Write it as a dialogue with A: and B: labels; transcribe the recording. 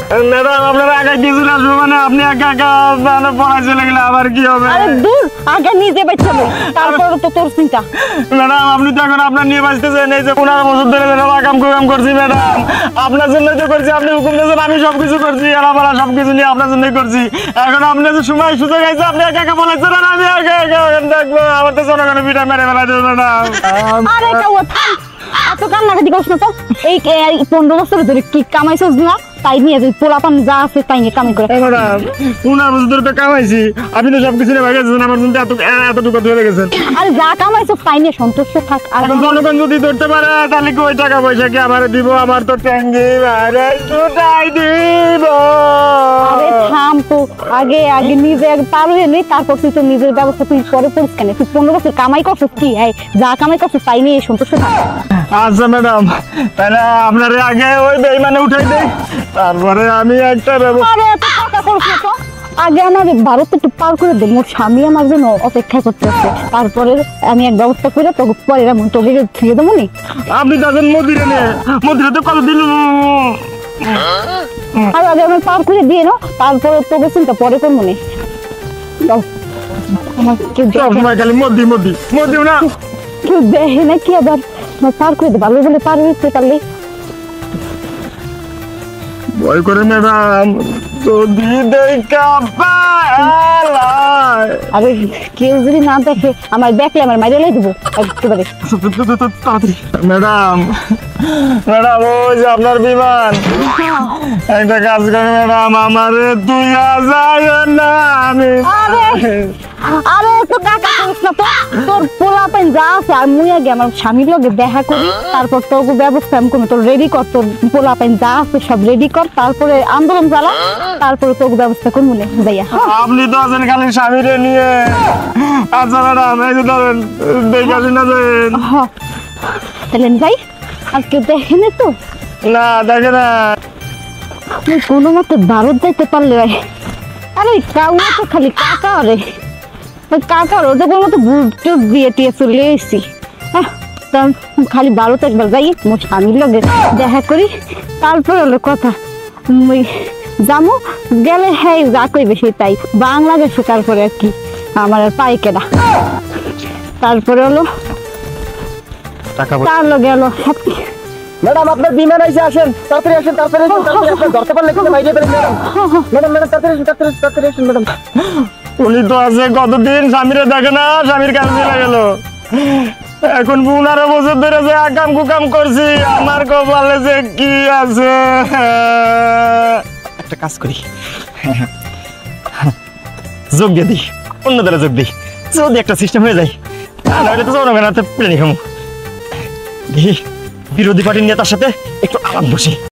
A: Madam আপনারা আগে কিছু না মানে আপনি একা একা মানে পড়ায় চলে গেলে আবার কি হবে?
B: আরে দূর, আগে নিজে বাঁচাবো, তারপরে তো তোর চিন্তা।
A: ম্যাডাম আপনি তো এখন আপনার নিয়ে বাঁচতেছেন, এই যে 15 বছর ধরে কাম করছি ম্যাডাম, আপনার জন্যই তো করছি, আপনি হুকুম দিয়েছেন আমি সবকিছু করছি, এলাপালা সবকিছু নিয়ে আপনার জন্যই করছি। এখন আপনি যে সময় সুযোগ আছে আপনি একা একা বলেছেন আর আমি একা একা দেখবো, আমার তো জনগণের পিঠা মেরে ফেলা দেবে ম্যাডাম।
B: আরে এত কান্নাকাটি করছ না তো, এই 15 বছর ধরে কি কামাইছস না, তাই নিয়ে তুই পোলাপান যা আছে তাই নিয়ে কামাই করে।
A: ম্যাডাম 15 বছর ধরে তো কামাইছি, আপনি তো সবকিছু নিয়ে ভাগেছেন, আমার জন্য এতটুকু ধরে গেছেন।
B: আরে যা কামাইছস তাই নিয়ে সন্তুষ্ট থাক। আর
A: জনগণ যদি ধরতে পারে তাহলে কি ওই টাকা পয়সা কি আমার দিব? আমার তো ট্যাঙ্গি মারে দুটাই দিব।
B: আরে থাম তো, আগে নিজে পার হয়ে নে, তারপর তুই তো নিজের ব্যবস্থা তুই পরে করিস কেন? তুই 15 বছর কামাই করছিস কি? যা কামাই করছিস তাই নিয়ে সন্তুষ্ট থাক।
A: আচ্ছা ম্যাডাম, তাহলে আপনার আগে ওই বেইমানে উঠাই দেই, তারপরে আমি একটা
B: আরে এত টাকা করিস না তো, আগে আমার ভারত একটু পার করে দে, মোর স্বামী আমার জন্য অপেক্ষা করতেছে, তারপরে আমি এক ব্যবস্থা করে তোকে পরে তোকে ছুঁয়ে দেবো নি।
A: আপনি যাচ্ছেন মন্দিরে নিয়ে, মন্দিরে তো কত দিন
B: আর আগে আমার পার করে দিয়ে নাও, তারপরে তোকে চিন্তা পরে করবো নি। আমার কেউ
A: সবসময় খালি মোদি মোদি মোদি না,
B: কেউ দেখে না কি আবার পার করে দে, ভালো বলে পার হয়েছে তাহলে।
A: ভয় করে ম্যাডাম যদি দেখা পায়,
B: আরে কেউ যদি না দেখে, আমার দেখলে আমার মাইরে লাই দেবো একেবারে।
A: ম্যাডাম ম্যাডাম ওই যে আপনার বিমান, একটা কাজ করে ম্যাডাম আমারে তুই যায় না, আমি
B: আরে তো কাকা করিস না তো, তোর পোলাপাইন যা আছে আর মুই আগে আমার স্বামীর লগে দেখা করি, তারপর তোর ব্যবস্থা আমি করবো, তোর রেডি কর, তোর পোলাপাইন যা আছে সব রেডি কর, তারপরে আন্দোলন চালা, তারপরে তোর ব্যবস্থা করবো না যাইয়া।
A: আপনি তো আছেন খালি স্বামীরে নিয়ে। আচ্ছা ম্যাডাম এই যে ধরেন দেখে আসেন না যাবেন।
B: তাহলে আমি যাই, আর কেউ দেখে না তো?
A: না দেখে না।
B: আমি কোনো মতে ভারত যাইতে পারলে হয়। আরে কাউনা তো খালি কাকা, রে কাকার ওদের কোনো মতো বুট দিয়ে টিয়ে চলে এসেছি, খালি ভারত একবার যাই, মোর স্বামীর লগে দেখা করি, তারপর হলো কথা যাবো, গেলে হ্যাঁ যা কইবে সেটাই, বাংলাদেশে তারপরে আর কি আমার আর পাই কেনা, তারপরে হলো তার লগে হলো
A: ম্যাডাম আপনার বিমান আইসে, আসেন তাড়াতাড়ি আসেন, তাড়াতাড়ি আসেন, তাড়াতাড়ি আসেন, ধরতে পারলে কিন্তু বাইরে বেরেন ম্যাডাম। ম্যাডাম ম্যাডাম তাড়াতাড়ি আসেন ম্যাডাম। উনি তো আছে কতদিন স্বামীরে দেখে না, স্বামীর কাছে চলে গেল, এখন 15 বছর ধরে যে আকাম কুকাম করছি, আমার কপালে যে কি আছে। একটা কাজ করি, যোগ দিয়ে দিই, অন্য দলে যোগ দিই, যদি একটা সিস্টেম হয়ে যায় তাহলে তো জনগণ হাতে প্লেনে খামো। বিরোধী পার্টির নেতার সাথে একটু আলাপ বসি।